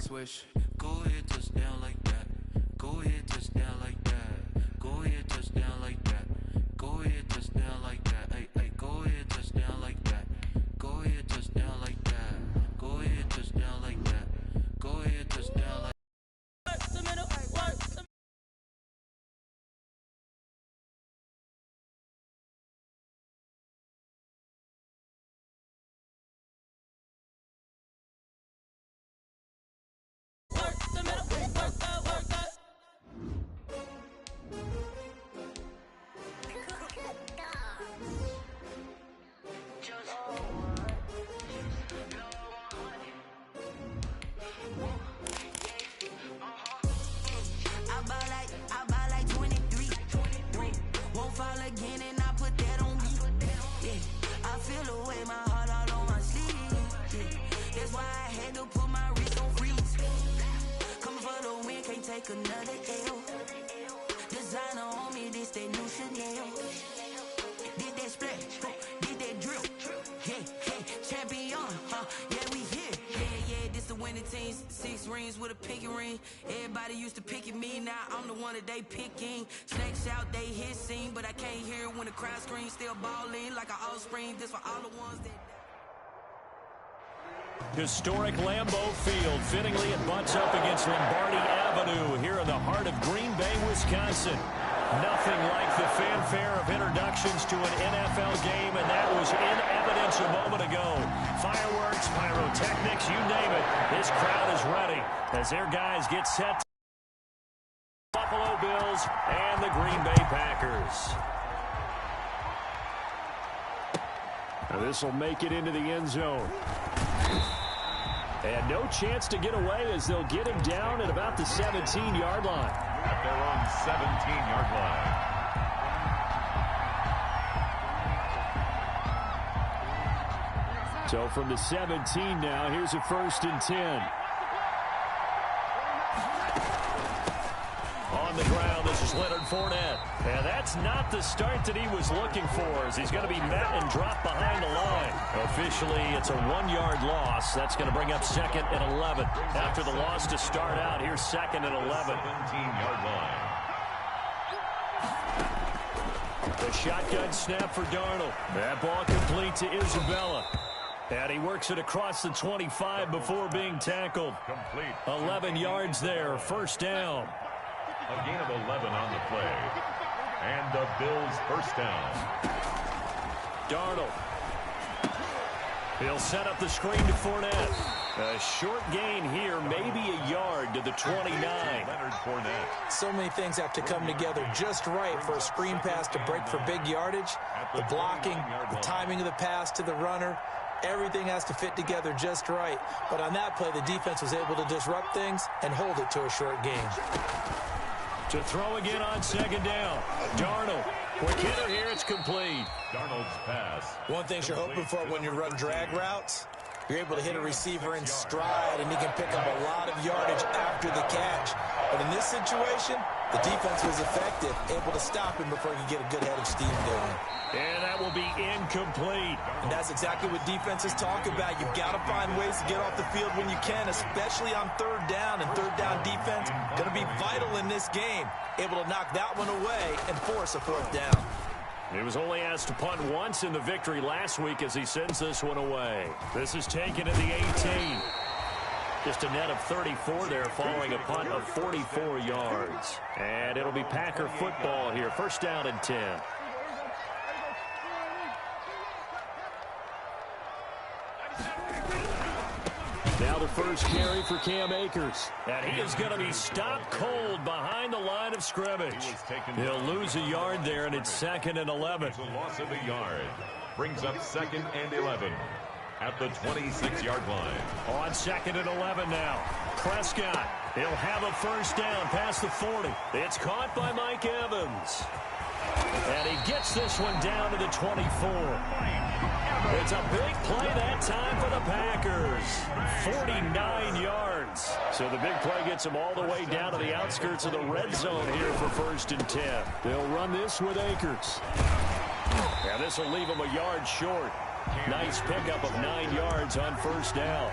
switch. Go ahead, touchdown like that. Go ahead, touchdown like that. Go ahead, touchdown like that. Go ahead, touchdown like that. Hey, hey, go ahead, touchdown like that. Go ahead, touchdown like that. Go ahead, touchdown like that. Go ahead, touchdown like that. Another L. Designer on me, this that new Chanel. Did that splash, did that drill. Yeah, champion, yeah, we here. Yeah, this the winning team. 6 rings with a pinky ring. Everybody used to pick at me, now I'm the one that they picking. Snakes out, they hit scene, but I can't hear it when the crowd screams. Still balling like an offspring. This for all the ones that... Historic Lambeau Field. Fittingly, it butts up against Lombardi Avenue here in the heart of Green Bay, Wisconsin. Nothing like the fanfare of introductions to an NFL game, and that was in evidence a moment ago. Fireworks, pyrotechnics, you name it. This crowd is ready as their guys get set. Buffalo Bills and the Green Bay Packers. Now this will make it into the end zone. And no chance to get away as they'll get him down at about the 17-yard line. At their own 17-yard line. So from the 17 now, here's a 1st and 10. On the ground, this is Leonard Fournette. And that's not the start that he was looking for, as he's going to be met and dropped behind the line. Officially, it's a 1-yard loss. That's going to bring up 2nd and 11. After the loss to start out, here's 2nd and 11. 17-yard line. The shotgun snap for Darnold. That ball complete to Isabella. And he works it across the 25 before being tackled. Complete. 11 yards there, 1st down. A gain of 11 on the play. And the Bills' 1st down. Darnold. He'll set up the screen to Fournette. A short gain here, maybe a yard to the 29. Leonard Fournette. So many things have to come together just right for a screen pass to break for big yardage. The blocking, the timing of the pass to the runner, everything has to fit together just right. But on that play, the defense was able to disrupt things and hold it to a short gain. To throw again on 2nd down. Darnold. Quick hitter here, it's complete. Darnold's pass. One thing you're hoping for when you run drag routes, you're able to hit a receiver in stride, and he can pick up a lot of yardage after the catch. But in this situation, the defense was effective, able to stop him before he could get a good head of steam going. And that will be incomplete. And that's exactly what defenses talk about. You've got to find ways to get off the field when you can, especially on 3rd down. And 3rd down defense going to be vital in this game. Able to knock that one away and force a 4th down. He was only asked to punt once in the victory last week as he sends this one away. This is taken at the 18. Just a net of 34 there following a punt of 44 yards. And it'll be Packer football here. 1st down and 10. Now the first carry for Cam Akers. And he is going to be stopped cold behind the line of scrimmage. He'll lose a yard there, and it's 2nd and 11. It's a loss of a yard. Brings up 2nd and 11 at the 26-yard line. On 2nd and 11 now. Prescott. He'll have a 1st down past the 40. It's caught by Mike Evans. And he gets this one down to the 24. It's a big play that time for the Packers. 49 yards. So the big play gets them all the way down to the outskirts of the red zone here for 1st and 10. They'll run this with Akers. Yeah, this will leave them a yard short. Nice pickup of 9 yards on first down.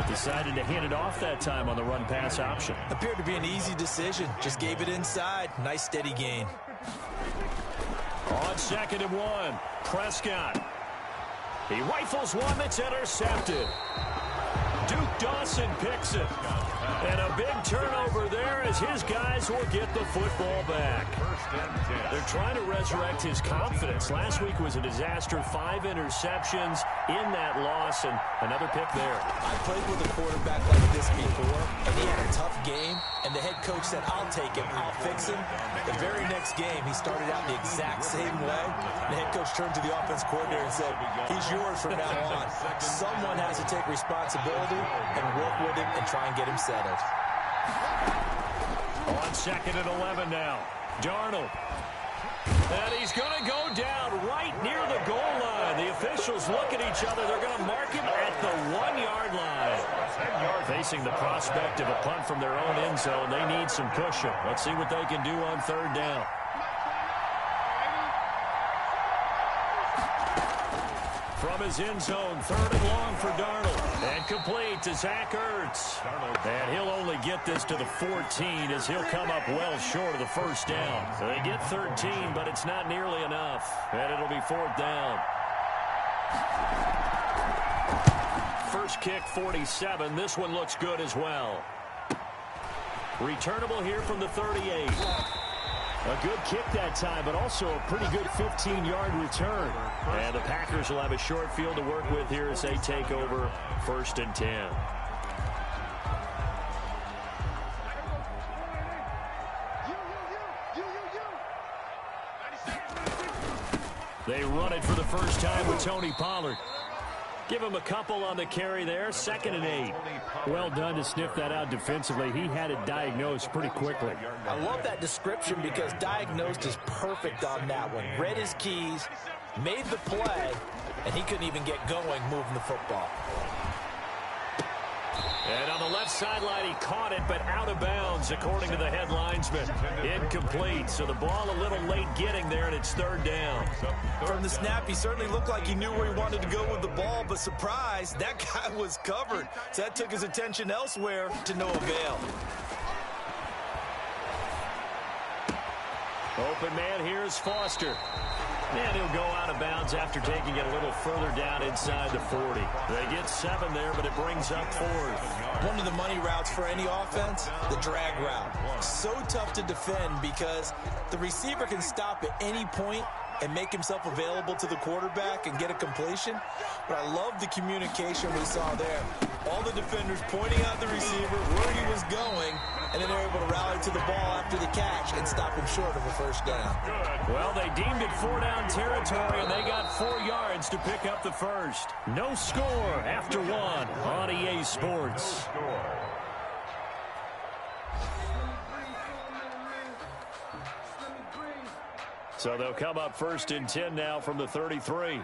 Decided to hand it off that time on the run-pass option. Appeared to be an easy decision. Just gave it inside. Nice steady gain. On 2nd and 1, Prescott. He rifles one that's intercepted. Duke Dawson picks it. And a big turnover there as his guys will get the football back. They're trying to resurrect his confidence. Last week was a disaster. 5 interceptions in that loss, and another pick there. I played with a quarterback like this before, and he had a tough game, and the head coach said, I'll take him, I'll fix him. The very next game, he started out the exact same way. The head coach turned to the offense coordinator and said, he's yours from now on. Someone has to take responsibility and work with him and try and get him settled. On 2nd and 11 now, Darnold. And he's going to go down right near the goal line. The officials look at each other. They're going to mark him at the 1-yard line. Facing the prospect of a punt from their own end zone, they need some cushion. Let's see what they can do on 3rd down. From his end zone, 3rd and long for Darnold. And complete to Zach Ertz. And he'll only get this to the 14 as he'll come up well short of the first down. So they get 13, but it's not nearly enough. And it'll be 4th down. First kick, 47. This one looks good as well. Returnable here from the 38. A good kick that time, but also a pretty good 15-yard return. And the Packers will have a short field to work with here as they take over 1st and 10. They run it for the first time with Tony Pollard. Give him a couple on the carry there. 2nd and 8. Well done to sniff that out defensively. He had it diagnosed pretty quickly. I love that description because diagnosed is perfect on that one. Read his keys, made the play, and he couldn't even get going moving the football. And on the left sideline, he caught it, but out of bounds, according to the head linesman. Incomplete, so the ball a little late getting there, and it's 3rd down. From the snap, he certainly looked like he knew where he wanted to go with the ball, but surprise, that guy was covered. So that took his attention elsewhere to no avail. Open man here is Foster. And he'll go out of bounds after taking it a little further down inside the 40. They get 7 there, but it brings up 4th. One of the money routes for any offense, the drag route. So tough to defend because the receiver can stop at any point and make himself available to the quarterback and get a completion. But I love the communication we saw there. All the defenders pointing out the receiver, where he was going, and then they're able to rally to the ball after the catch and stop him short of a first down. Well, they deemed it 4-down territory, and they got 4 yards to pick up the first. No score after 1 on EA Sports. So they'll come up 1st and 10 now from the 33.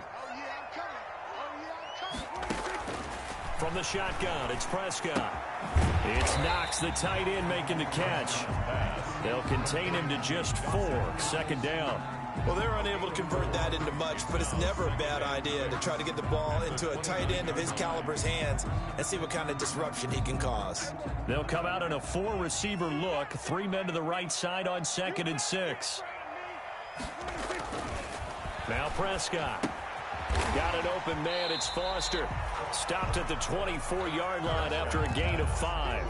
From the shotgun, it's Prescott. It's Knox, the tight end, making the catch. They'll contain him to just 4. 2nd down. Well, they're unable to convert that into much, but it's never a bad idea to try to get the ball into a tight end of his caliber's hands and see what kind of disruption he can cause. They'll come out in a 4-receiver look. 3 men to the right side on 2nd and 6. Now Prescott. Got an open man. It's Foster. Stopped at the 24-yard line after a gain of 5.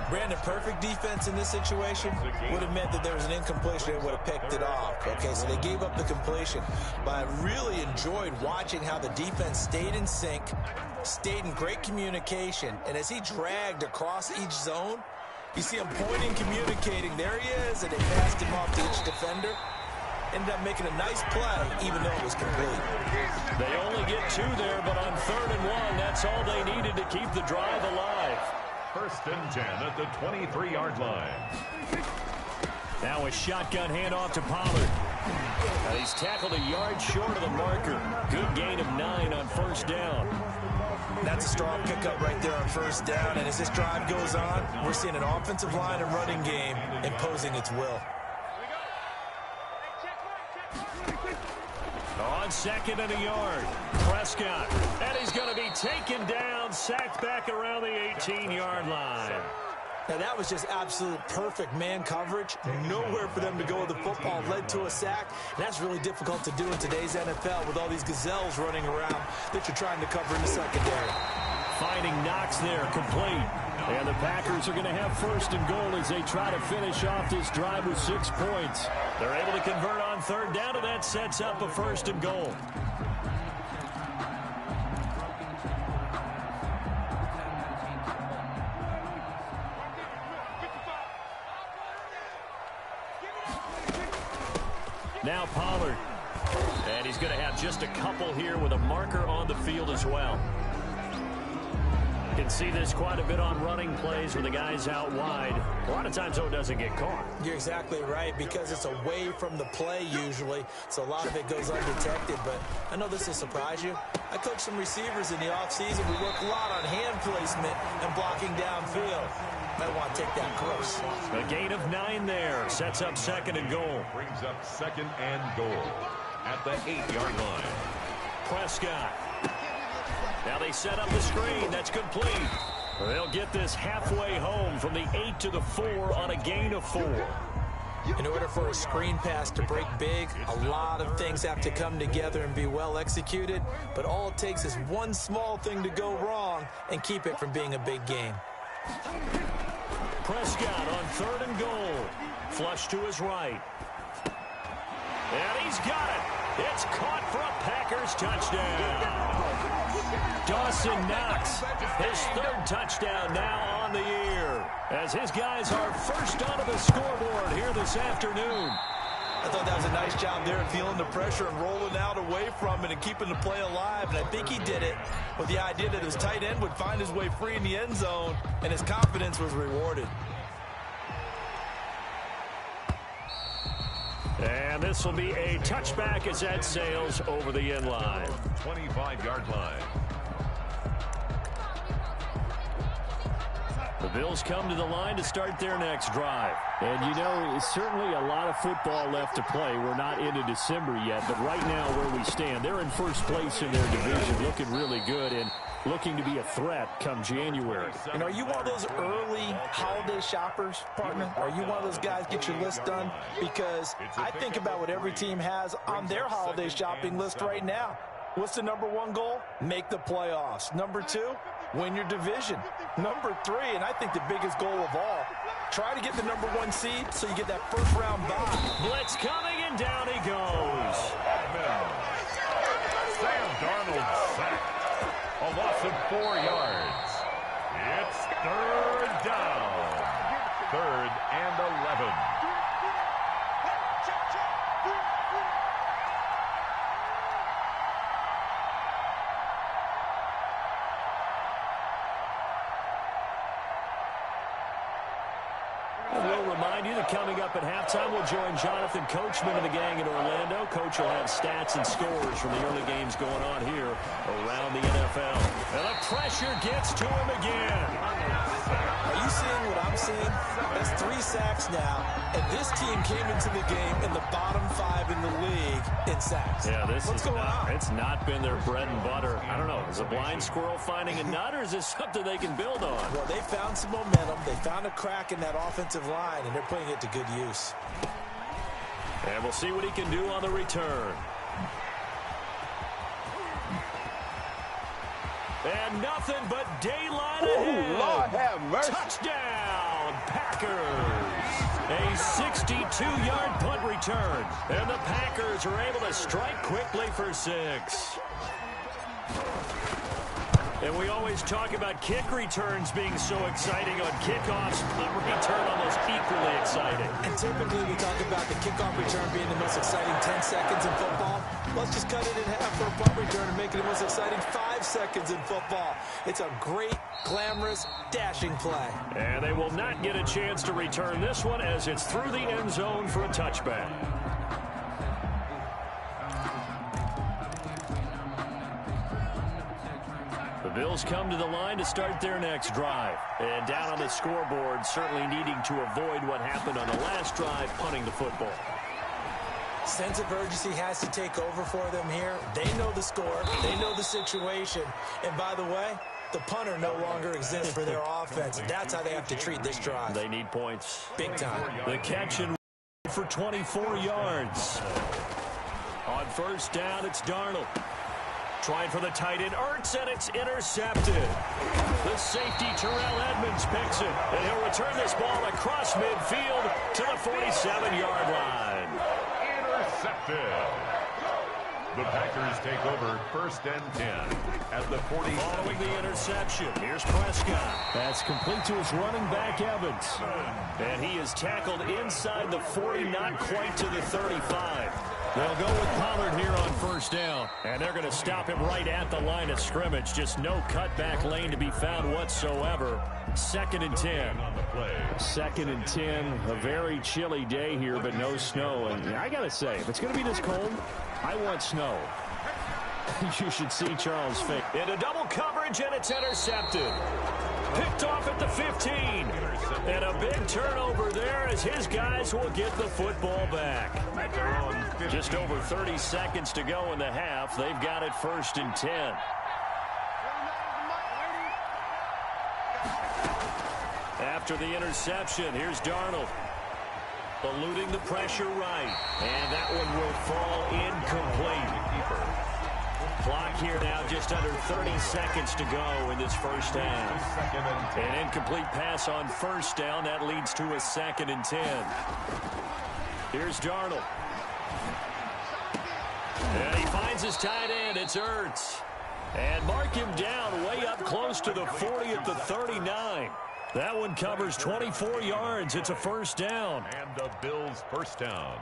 Brandon, perfect defense in this situation would have meant that there was an incompletion and would have picked it off. Okay, so they gave up the completion. But I really enjoyed watching how the defense stayed in sync, stayed in great communication, and as he dragged across each zone, you see him pointing, communicating. There he is, and they passed him off to each defender. Ended up making a nice play, even though it was complete. They only get 2 there, but on 3rd and 1, that's all they needed to keep the drive alive. 1st and 10 at the 23-yard line. Now a shotgun handoff to Pollard. And he's tackled a yard short of the marker. Good gain of 9 on 1st down. That's a strong pickup right there on 1st down, and as this drive goes on, we're seeing an offensive line and running game imposing its will. On on 2nd and a yard. Prescott, and he's going to be taken down, sacked back around the 18-yard line. Now, that was just absolute perfect man coverage. Nowhere for them to go with the football. Led to a sack. And that's really difficult to do in today's NFL with all these gazelles running around that you're trying to cover in the secondary. Finding Knox there, complete. And the Packers are going to have 1st and goal as they try to finish off this drive with 6 points. They're able to convert on 3rd down, and that sets up a 1st and goal. Now Pollard. And he's going to have just a couple here with a marker on the field as well. You can see this quite a bit on running plays with the guys out wide. A lot of times, though, it doesn't get caught. You're exactly right, because it's away from the play usually, so a lot of it goes undetected. But I know this will surprise you. I coach some receivers in the offseason. We work a lot on hand placement and blocking downfield. Might want to take that close. A gain of 9 there. Sets up 2nd and goal. Brings up 2nd and goal at the 8-yard line. Prescott. Now they set up the screen. That's complete. They'll get this halfway home from the 8 to the 4 on a gain of 4. In order for a screen pass to break big, a lot of things have to come together and be well executed. But all it takes is one small thing to go wrong and keep it from being a big game. Prescott on 3rd and goal. Flush to his right. And he's got it. It's caught for a Packers touchdown. Dawson Knox, his 3rd touchdown now on the year, as his guys are first onto the scoreboard here this afternoon. I thought that was a nice job there, feeling the pressure and rolling out away from it and keeping the play alive. And I think he did it with the idea that his tight end would find his way free in the end zone, and his confidence was rewarded. And this will be a touchback as that sails over the end line. 25-yard line. The Bills come to the line to start their next drive. And, you know, it's certainly a lot of football left to play. We're not into December yet, but right now where we stand, they're in first place in their division, looking really good and looking to be a threat come January. And are you one of those early holiday shoppers, partner? Are you one of those guys get your list done? Because I think about what every team has on their holiday shopping list right now. What's the #1 goal? Make the playoffs. #2, win your division. #3, and I think the biggest goal of all, try to get the #1 seed so you get that first-round bye. Blitz coming, and down he goes. Sam Darnold sacked. A loss of 4 yards. It's 3rd down. 3rd and 11. We'll remind you that coming up at halftime, we'll join Jonathan Coachman and the gang in Orlando. Coach will have stats and scores from the early games going on here around the NFL. And the pressure gets to him again. Are you seeing what I'm seeing? That's 3 sacks now, and this team came into the game in the bottom 5 in the league in sacks. Yeah, What's going on? It's not been their bread and butter. I don't know. Is a blind squirrel finding a nut, or is this something they can build on? Well, they found some momentum. They found a crack in that offensive line, and they're putting it to good use. And we'll see what he can do on the return. And nothing but daylight ahead. Lord have mercy. Touchdown, Packers. A 62-yard punt return. And the Packers are able to strike quickly for 6. And we always talk about kick returns being so exciting on kickoffs. Punt return almost equally exciting. And typically we talk about the kickoff return being the most exciting 10 seconds in football. Let's just cut it in half for a punt return and make it the most exciting 5 seconds in football. It's a great, glamorous, dashing play. And they will not get a chance to return this one as it's through the end zone for a touchback. The Bills come to the line to start their next drive. And down on the scoreboard, certainly needing to avoid what happened on the last drive, punting the football. sense of urgency has to take over for them here. They know the score. They know the situation. And by the way, the punter no longer exists for their offense. That's how they have to treat this drive. They need points. Big time. The catch and for 24 yards. On first down, it's Darnold. Trying for the tight end, Ertz, and it's intercepted. The safety, Terrell Edmonds, picks it. And he'll return this ball across midfield to the 47-yard line. Intercepted. The Packers take over 1st and 10 at the 40. Following the interception, here's Prescott. That's complete to his running back, Evans. And he is tackled inside the 40, not quite to the 35. They'll go with Pollard here on first down. And they're going to stop him right at the line of scrimmage. Just no cutback lane to be found whatsoever. 2nd and 10. 2nd and 10. A very chilly day here, but no snow. And I got to say, if it's going to be this cold, I want snow. You should see Charles' face. Into double coverage, and it's intercepted. Picked off at the 15. And a big turnover there as his guys will get the football back. Just over 30 seconds to go in the half. They've got it 1st and 10. After the interception, here's Darnold. Eluding the pressure right. And that one will fall incomplete. Clock here now, just under 30 seconds to go in this first half. An incomplete pass on first down. That leads to a 2nd and 10. Here's Darnold. And he finds his tight end. It's Ertz. And mark him down way up close to the 40 at the 39. That one covers 24 yards. It's a first down. And the Bills' first down.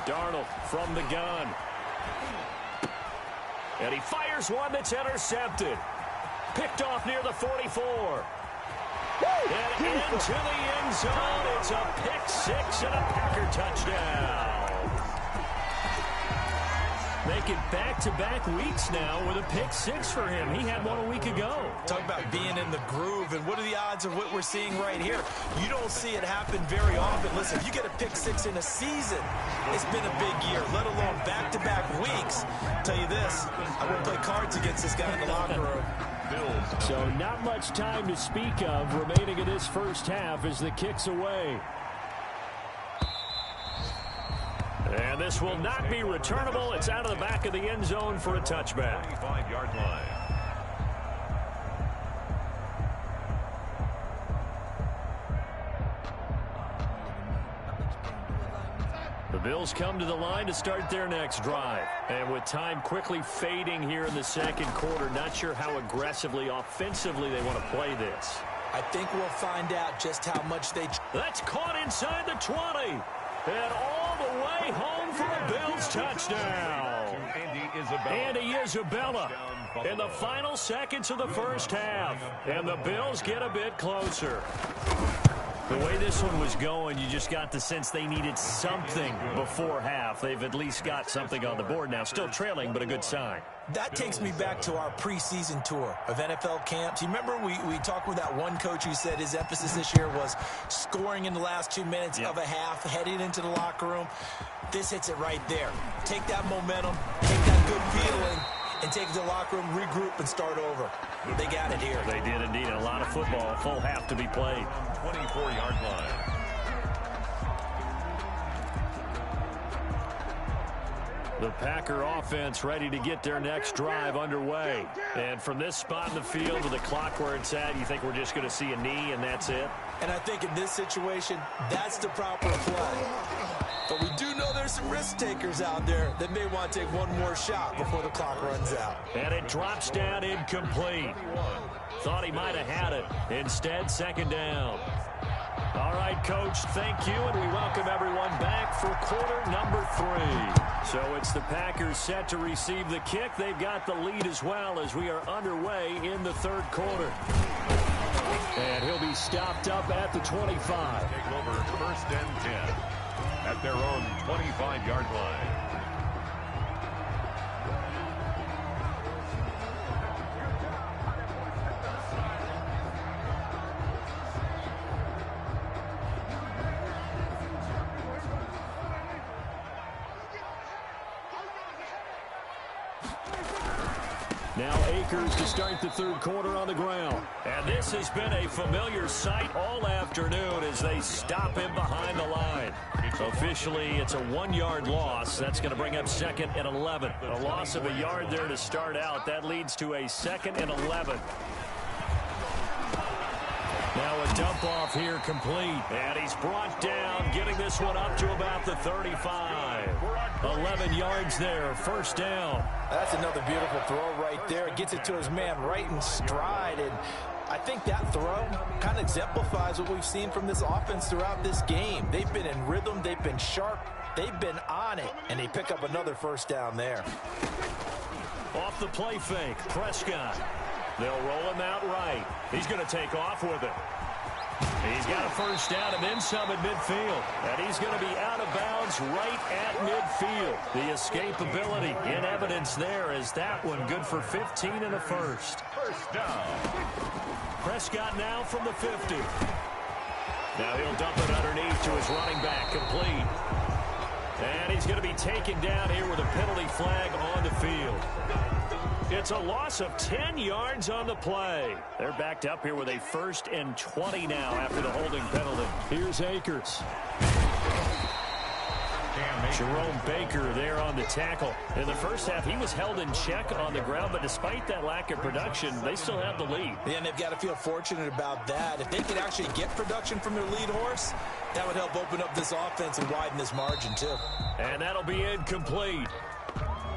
Darnold from the gun. And he fires one that's intercepted. Picked off near the 44. And into the end zone. It's a pick-6 and a Packer touchdown. Make it back-to-back weeks now with a pick-6 for him. He had one a week ago. Talk about being in the groove, and what are the odds of what we're seeing right here? You don't see it happen very often. Listen, if you get a pick-6 in a season, it's been a big year, let alone back-to-back weeks. I'll tell you this, I won't play cards against this guy in the locker room. So not much time to speak of remaining in this first half as the kick's away. And this will not be returnable. It's out of the back of the end zone for a touchback. 25-yard line. The Bills come to the line to start their next drive. And with time quickly fading here in the second quarter, not sure how aggressively, offensively they want to play this. I think we'll find out just how much they... That's caught inside the 20. And all the way home for a Bills touchdown. Andy Isabella in the final seconds of the first half. And the Bills get a bit closer. The way this one was going, you just got the sense they needed something before half. They've at least got something on the board now. Still trailing, but a good sign. That takes me back to our preseason tour of NFL camps. You remember we talked with that one coach who said his emphasis this year was scoring in the last 2 minutes of a half, heading into the locker room. This hits it right there. Take that momentum, take that good feeling, and take it to the locker room, regroup, and start over. They got it here. They did indeed. A lot of football, full half to be played. 24-yard line. The Packer offense ready to get their next drive underway. And from this spot in the field to the clock where it's at, you think we're just going to see a knee and that's it? And I think in this situation, that's the proper play. But we do know there's some risk takers out there that may want to take one more shot before the clock runs out. And it drops down incomplete. Thought he might have had it. Instead, second down. All right, Coach, thank you, and we welcome everyone back for quarter number 3. So it's the Packers set to receive the kick. They've got the lead as well as we are underway in the third quarter. And he'll be stopped up at the 25. Take over 1st and 10 at their own 25-yard line. Now Akers to start the third quarter on the ground. And this has been a familiar sight all afternoon as they stop him behind the line. Officially, it's a 1-yard loss. That's going to bring up 2nd and 11. A loss of a yard there to start out. That leads to a 2nd and 11. Now a dump off here complete. And he's brought down, getting this one up to about the 35. 11 yards there, first down. That's another beautiful throw right there. It gets it to his man right in stride. And I think that throw kind of exemplifies what we've seen from this offense throughout this game. They've been in rhythm. They've been sharp. They've been on it. And they pick up another first down there. Off the play fake, Prescott. They'll roll him out right. He's going to take off with it. He's got a first down and then some at midfield. And he's going to be out of bounds right at midfield. The escapability in evidence there is that one good for 15 and a first. First down. Prescott now from the 50. Now he'll dump it underneath to his running back, complete. And he's going to be taken down here with a penalty flag on the field. It's a loss of 10 yards on the play. They're backed up here with a 1st and 20 now after the holding penalty. Here's Akers. Jerome Baker there on the tackle. In the first half, he was held in check on the ground, but despite that lack of production, they still have the lead. Yeah, and they've got to feel fortunate about that. If they could actually get production from their lead horse, that would help open up this offense and widen this margin, too. And that'll be incomplete.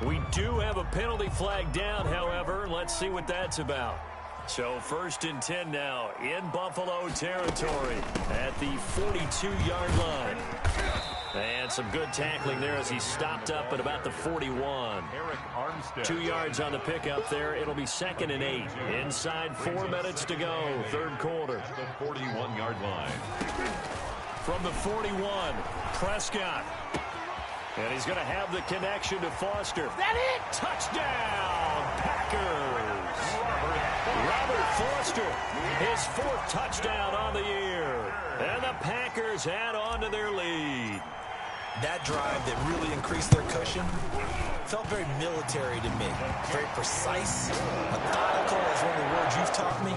We do have a penalty flag down, however. Let's see what that's about. So 1st and 10 now in Buffalo territory at the 42-yard line. And some good tackling there as he stopped up at about the 41. 2 yards on the pickup there. It'll be 2nd and 8. Inside 4 minutes to go, third quarter. The 41-yard line. From the 41, Prescott. And he's going to have the connection to Foster. That it! Touchdown, Packers! Robert Foster, his 4th touchdown on the year. And the Packers add on to their lead. That drive that really increased their cushion felt very military to me. Very precise, methodical is one of the words you've taught me.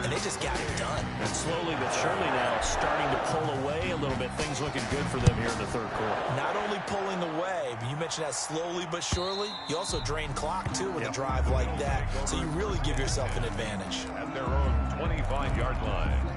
And they just got it done. And slowly but surely now starting to pull away a little bit. Things looking good for them here in the third quarter. Not only pulling away, but you mentioned that slowly but surely. You also drain clock, too, with a drive like that. So you really give yourself an advantage. At their own 25-yard line.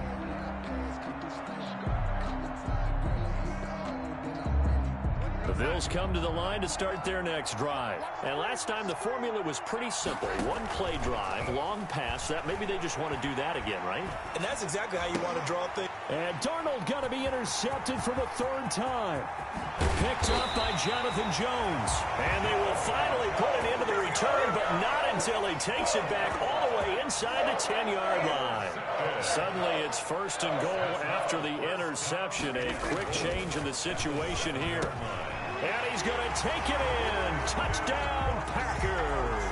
The Bills come to the line to start their next drive. And last time the formula was pretty simple. 1-play drive, long pass. That maybe they just want to do that again, right? And that's exactly how you want to draw things. And Darnold going to be intercepted for the 3rd time. Picked up by Jonathan Jones. And they will finally put an end to the return, but not until he takes it back all the way inside the 10-yard line. Suddenly it's 1st and goal after the interception. A quick change in the situation here. And he's going to take it in. Touchdown, Packers.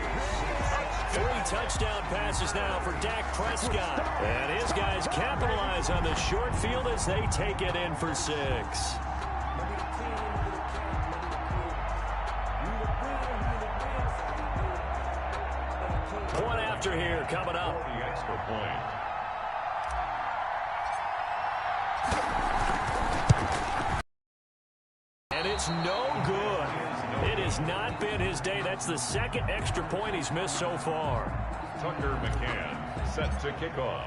3 touchdown passes now for Dak Prescott. And his guys capitalize on the short field as they take it in for 6. Point after here coming up. The extra point. And it's no good. It has not been his day. That's the 2nd extra point he's missed so far. Tucker McCann set to kick off.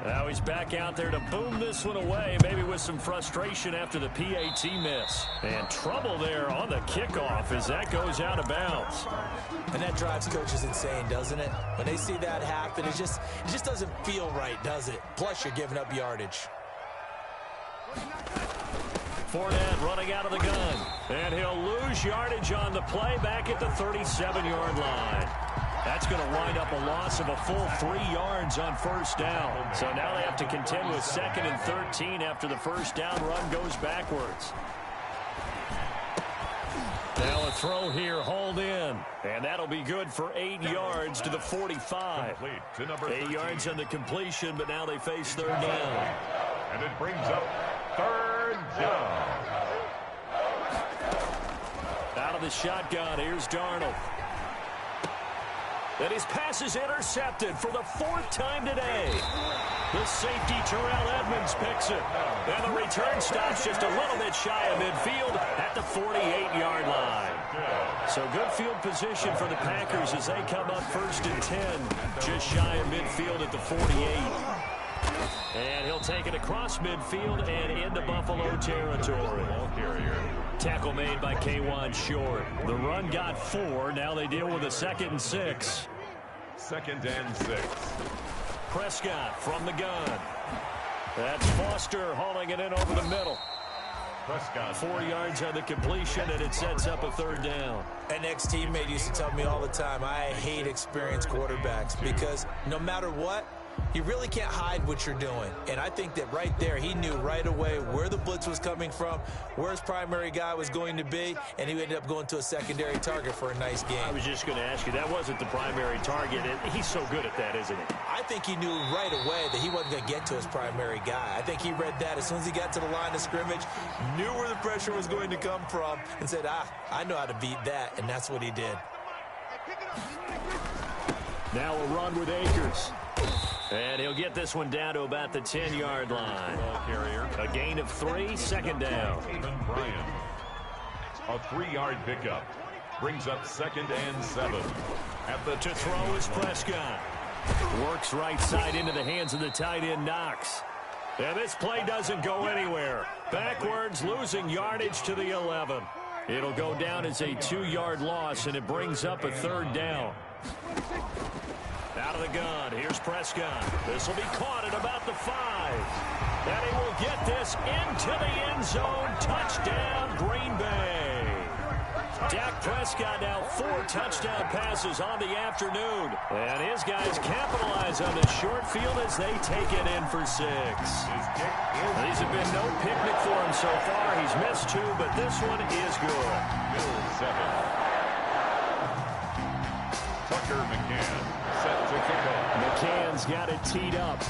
Now he's back out there to boom this one away, maybe with some frustration after the PAT miss. And trouble there on the kickoff as that goes out of bounds. And that drives coaches insane, doesn't it? When they see that happen, it just doesn't feel right, does it? Plus, you're giving up yardage. Fournette running out of the gun. And he'll lose yardage on the play back at the 37-yard line. That's going to wind up a loss of a full 3 yards on 1st down. So now they have to contend with 2nd and 13 after the 1st down run goes backwards. Now a throw here, hauled in. And that'll be good for 8 yards to the 45. 8 yards on the completion, but now they face 3rd down. And it brings up 3rd down. Out of the shotgun, here's Darnold. And his pass is intercepted for the 4th time today. The safety, Terrell Edmonds, picks it. And the return stops just a little bit shy of midfield at the 48-yard line. So good field position for the Packers as they come up 1st and 10, just shy of midfield at the 48. And he'll take it across midfield and into Buffalo territory. Ball carrier. Tackle made by K'Wan Short. The run got 4. Now they deal with a 2nd and 6. 2nd and 6. Prescott from the gun. That's Foster hauling it in over the middle. Prescott. 4 yards on the completion, and it sets up a 3rd down. An ex-teammate used to tell me all the time, I hate experienced quarterbacks because no matter what, you really can't hide what you're doing. And I think that right there, he knew right away where the blitz was coming from, where his primary guy was going to be, and he ended up going to a secondary target for a nice game. I was just going to ask you, that wasn't the primary target, and he's so good at that, isn't he? I think he knew right away that he wasn't going to get to his primary guy. I think he read that as soon as he got to the line of scrimmage, knew where the pressure was going to come from, and said, I know how to beat that, and that's what he did. Now a run with Akers. And he'll get this one down to about the 10-yard line. Ball carrier. A gain of 3, 2nd down. Bryant. A 3-yard pickup. Brings up 2nd and 7. At the To throw is Prescott. Works right side into the hands of the tight end, Knox. And this play doesn't go anywhere. Backwards, losing yardage to the 11. It'll go down as a 2-yard loss, and it brings up a 3rd down. Out of the gun, here's Prescott. This will be caught at about the 5. And he will get this into the end zone. Touchdown, Green Bay. Dak Prescott now 4 touchdown passes on the afternoon. And his guys capitalize on the short field as they take it in for 6. These have been no picnic for him so far. He's missed 2, but this one is good. Bill 7. Tucker McCann set to kick off. McCann's got it teed up.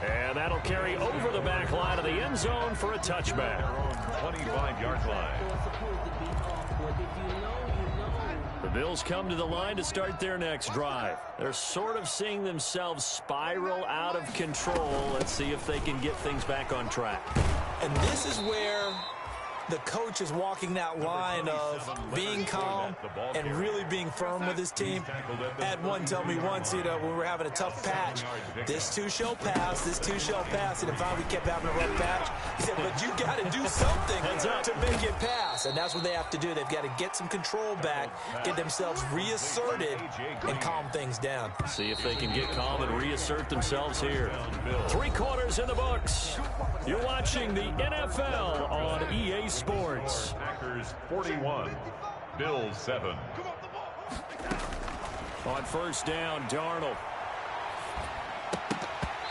And that'll carry over the back line of the end zone for a touchback. 25-yard line. The Bills come to the line to start their next drive. They're sort of seeing themselves spiral out of control. Let's see if they can get things back on track. And this is where the coach is walking that line of being calm and really being firm with his team. I had one tell me once, when we were having a tough patch, this too shall pass, this too shall pass. And if we kept having a rough patch, he said, but you got to do something to make it pass. And that's what they have to do. They've got to get some control back, get themselves reasserted, and calm things down. See if they can get calm and reassert themselves here. 3 quarters in the books. You're watching the NFL on EA Sports. Packers 41, Bills 7. On 1st down, Darnold.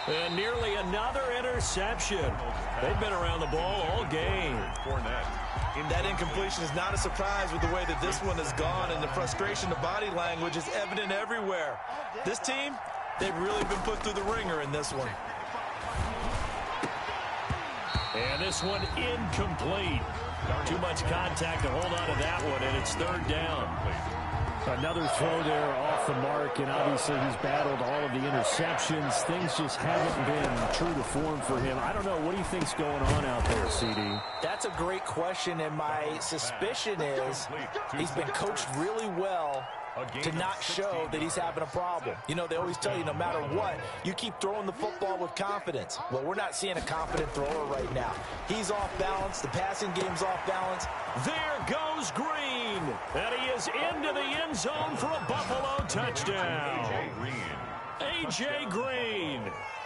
And nearly another interception. They've been around the ball all game. Fournette. And that incompletion is not a surprise with the way that this one has gone, and the frustration, the body language is evident everywhere. This team, they've really been put through the ringer in this one. And this one incomplete. Too much contact to hold on to that one, and it's 3rd down. Another throw there off the mark, and obviously he's battled all of the interceptions. Things just haven't been true to form for him. I don't know. What do you think's going on out there, CD? That's a great question, and my suspicion is he's been coached really well to not show that he's having a problem. You know, they always tell you no matter what, you keep throwing the football with confidence. Well, we're not seeing a confident thrower right now. He's off balance. The passing game's off balance. There goes Green. And he is into the end zone for a Buffalo touchdown. A.J. Green.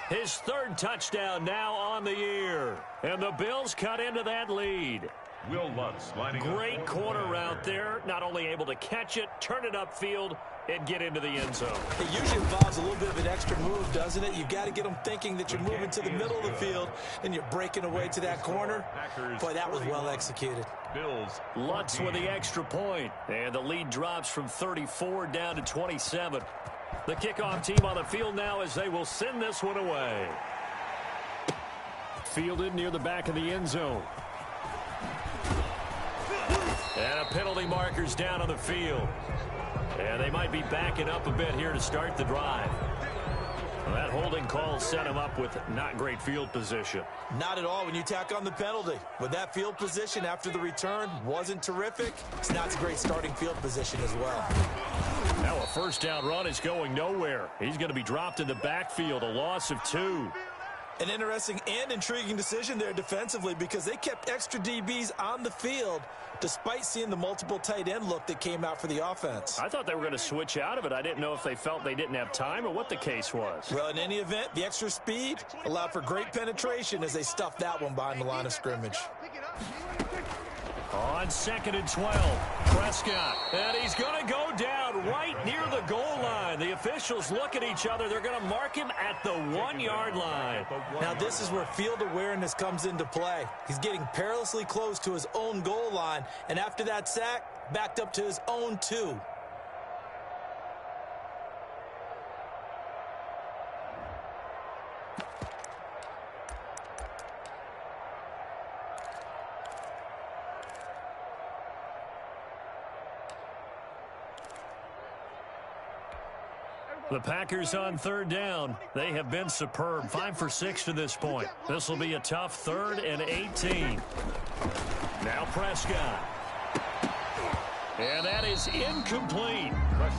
His 3rd touchdown now on the year. And the Bills cut into that lead. Will Lutz lining up. Great corner route there. Not only able to catch it, turn it upfield, and get into the end zone. It usually involves a little bit of an extra move, doesn't it? You've got to get them thinking that you're moving to the middle of the field, and you're breaking away to that corner. Boy, that was well executed. Bills. Lutz with the extra point. And the lead drops from 34 down to 27. The kickoff team on the field now as they will send this one away. Fielded near the back of the end zone. And a penalty marker's down on the field. And they might be backing up a bit here to start the drive. Well, that holding call set him up with not great field position. Not at all when you tack on the penalty. But that field position after the return wasn't terrific. It's not a great starting field position as well. Now a first down run is going nowhere. He's going to be dropped in the backfield, a loss of 2. An interesting and intriguing decision there defensively because they kept extra DBs on the field despite seeing the multiple tight end look that came out for the offense. I thought they were going to switch out of it. I didn't know if they felt they didn't have time or what the case was. Well, in any event, the extra speed allowed for great penetration as they stuffed that one behind the line of scrimmage. On 2nd and 12, Prescott. And he's going to go down right near the goal line. The officials look at each other. They're going to mark him at the 1-yard line. Now, this is where field awareness comes into play. He's getting perilously close to his own goal line. And after that sack, backed up to his own 2. The Packers on 3rd down. They have been superb. 5 for 6 to this point. This will be a tough 3rd and 18. Now Prescott. And that is incomplete.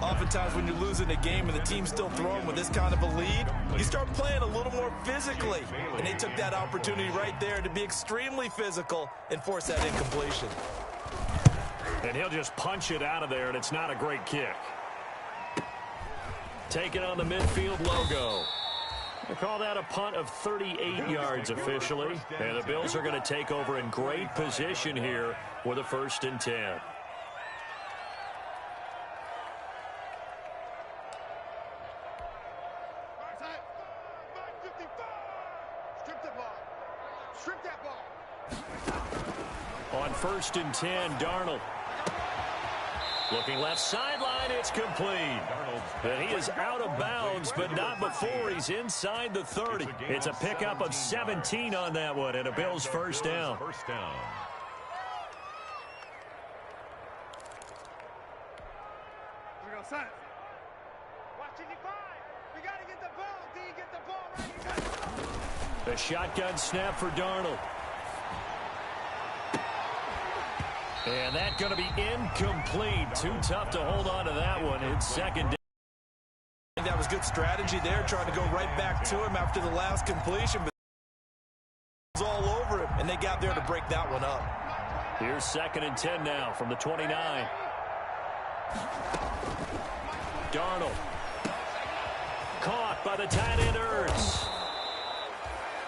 Oftentimes when you're losing a game and the team's still throwing with this kind of a lead, you start playing a little more physically. And they took that opportunity right there to be extremely physical and force that incompletion. And he'll just punch it out of there, and it's not a great kick. Taking on the midfield logo. They call that a punt of 38 yards officially. And the Bills are going to take over in great position here with a 1st and 10. On 1st and 10, Darnold. Looking left sideline, it's complete. And he is out of bounds, but not before he's inside the 30. It's a pickup of 17 on that one, and a Bills first down. A shotgun snap for Darnold. And that's going to be incomplete. Too tough to hold on to that one. It's 2nd down. I think that was good strategy there, trying to go right back to him after the last completion. But it was all over him, and they got there to break that one up. Here's 2nd and 10 now from the 29. Darnold. Caught by the tight end Ertz.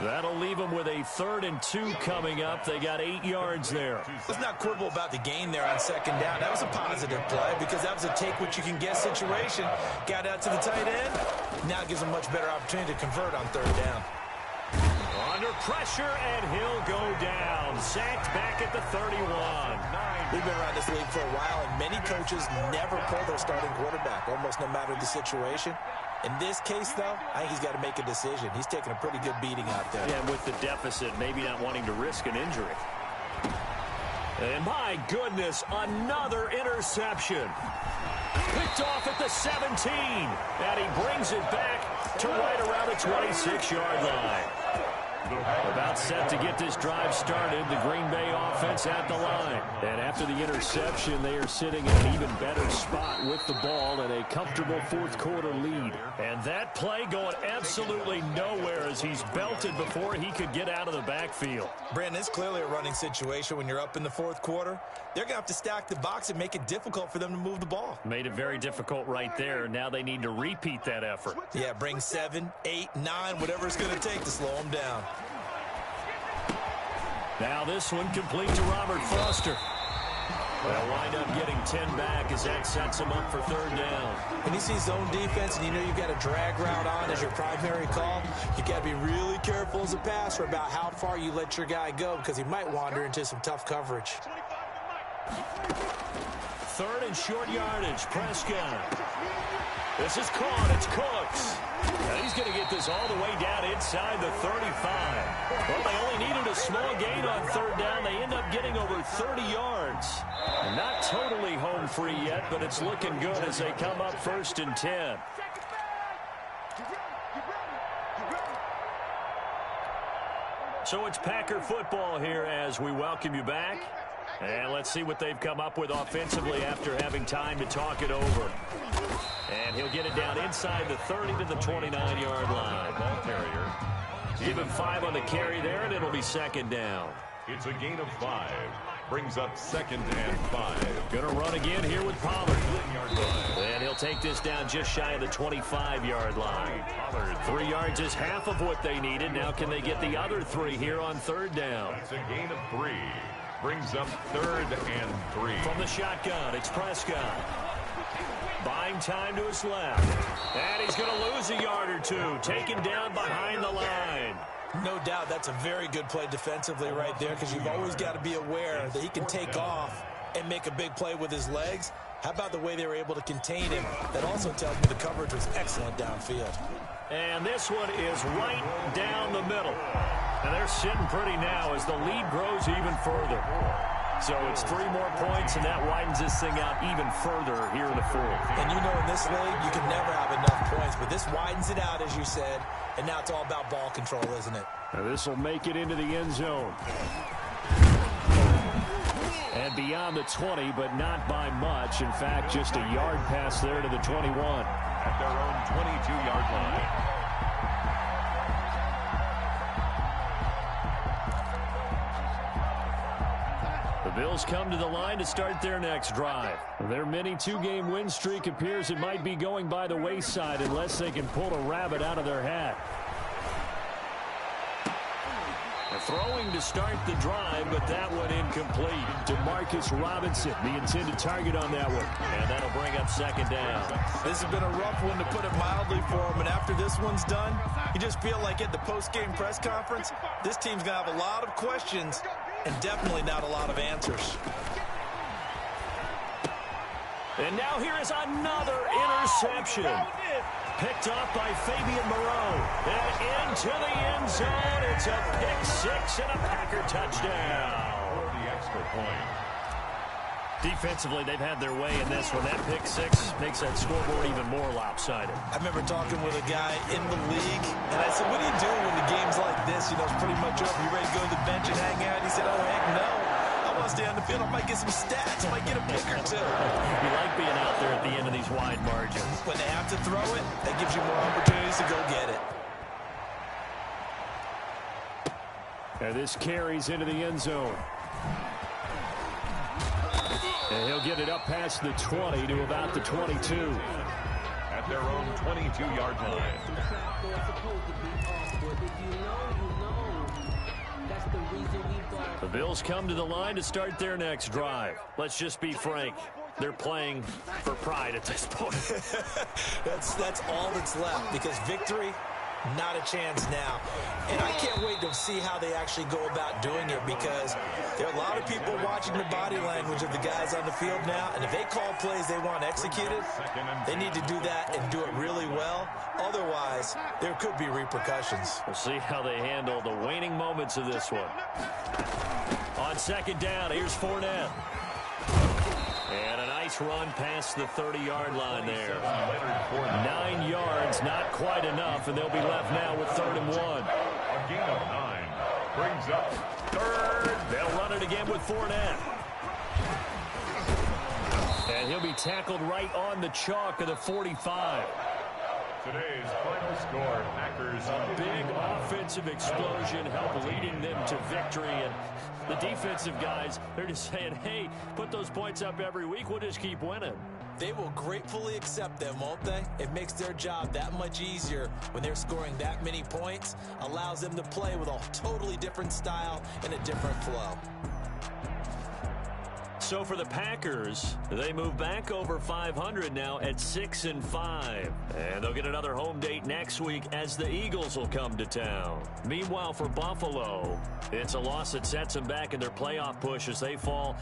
That'll leave them with a 3rd and 2 coming up. They got 8 yards there. Let's not quibble about the gain there on 2nd down. That was a positive play because that was a take-what-you-can-get situation. Got out to the tight end. Now gives them much better opportunity to convert on 3rd down. Under pressure, and he'll go down. Sacked back at the 31. We've been around this league for a while, and many coaches never pull their starting quarterback, almost no matter the situation. In this case, though, I think he's got to make a decision. He's taking a pretty good beating out there. Yeah, with the deficit, maybe not wanting to risk an injury. And my goodness, another interception. Picked off at the 17. And he brings it back to right around the 26-yard line. About set to get this drive started. The Green Bay offense at the line. And after the interception, they are sitting in an even better spot with the ball and a comfortable 4th quarter lead. And that play going absolutely nowhere as he's belted before he could get out of the backfield. Brandon, it's clearly a running situation when you're up in the 4th quarter. They're going to have to stack the box and make it difficult for them to move the ball. Made it very difficult right there. Now they need to repeat that effort. Yeah, bring 7, 8, 9, whatever it's going to take to slow them down. Now this one complete to Robert Foster. They'll wind up getting 10 back as that sets him up for 3rd down. When you see zone defense and you know you've got a drag route on as your primary call, you got to be really careful as a passer about how far you let your guy go because he might wander into some tough coverage. 3rd and short yardage, Prescott. This is caught. It's Cooks. And he's going to get this is all the way down inside the 35. Well, they only needed a small gain on third down. They end up getting over 30 yards. Not totally home free yet, but it's looking good as they come up 1st and 10. So it's Packer football here as we welcome you back. And let's see what they've come up with offensively after having time to talk it over. And he'll get it down inside the 30 to the 29-yard line. Ball carrier. Give him 5 on the carry there, and it'll be 2nd down. It's a gain of 5. Brings up 2nd and 5. Going to run again here with Pollard. And he'll take this down just shy of the 25-yard line. 3 yards is half of what they needed. Now can they get the other 3 here on 3rd down? It's a gain of 3. Brings up 3rd and 3. From the shotgun, it's Prescott. Buying time to his left. And he's going to lose a yard or 2. Taken down behind the line. No doubt that's a very good play defensively right there, because you've always got to be aware that he can take off and make a big play with his legs. How about the way they were able to contain him? That also tells me the coverage was excellent downfield. And this one is right down the middle. And they're sitting pretty now as the lead grows even further. So it's 3 more points, and that widens this thing out even further here in the 4th. And you know, in this league, you can never have enough points, but this widens it out, as you said, and now it's all about ball control, isn't it? Now this will make it into the end zone. And beyond the 20, but not by much. In fact, just a yard pass there to the 21. At their own 22-yard line. The Bills come to the line to start their next drive. Their mini 2-game win streak appears it might be going by the wayside unless they can pull a rabbit out of their hat. Throwing to start the drive, but that one incomplete. Demarcus Robinson, the intended target on that one. And that'll bring up 2nd down. This has been a rough one, to put it mildly, for him. And after this one's done, you just feel like at the post-game press conference, this team's going to have a lot of questions and definitely not a lot of answers. And now here is another interception. Picked off by Fabian Moreau. And into the end zone. It's a pick-6 and a Packer touchdown. The extra point. Defensively, they've had their way in this one. That pick-6 makes that scoreboard even more lopsided. I remember talking with a guy in the league, and I said, what do you do when the game's like this? You know, it's pretty much over. You ready to go to the bench and hang out? He said, oh, heck no. I want to stay on the field. I might get some stats. I might get a pick or 2. You like being out there at the end of these wide margins. When they have to throw it, that gives you more opportunities to go get it. And this carries into the end zone. And he'll get it up past the 20 to about the 22. At their own 22-yard line. The Bills come to the line to start their next drive. Let's just be frank. They're playing for pride at this point. That's all that's left, because victory, not a chance now. And I can't wait to see how they actually go about doing it, because there are a lot of people watching the body language of the guys on the field now, and if they call plays they want executed, they need to do that and do it really well. Otherwise, there could be repercussions. We'll see how they handle the waning moments of this one. On 2nd down, here's Fournette. And a nice run past the 30-yard line there. 9 yards, not quite enough, and they'll be left now with 3rd and 1. A gain of 9. Brings up 3rd. They'll run it again with Fournette. And he'll be tackled right on the chalk of the 45. Today's final score, Packers. A big offensive explosion helped leading them to victory. And the defensive guys, they're just saying, hey, put those points up every week. We'll just keep winning. They will gratefully accept them, won't they? It makes their job that much easier when they're scoring that many points. Allows them to play with a totally different style and a different flow. So for the Packers, they move back over 500 now at 6-5. And they'll get another home date next week as the Eagles will come to town. Meanwhile, for Buffalo, it's a loss that sets them back in their playoff push as they fall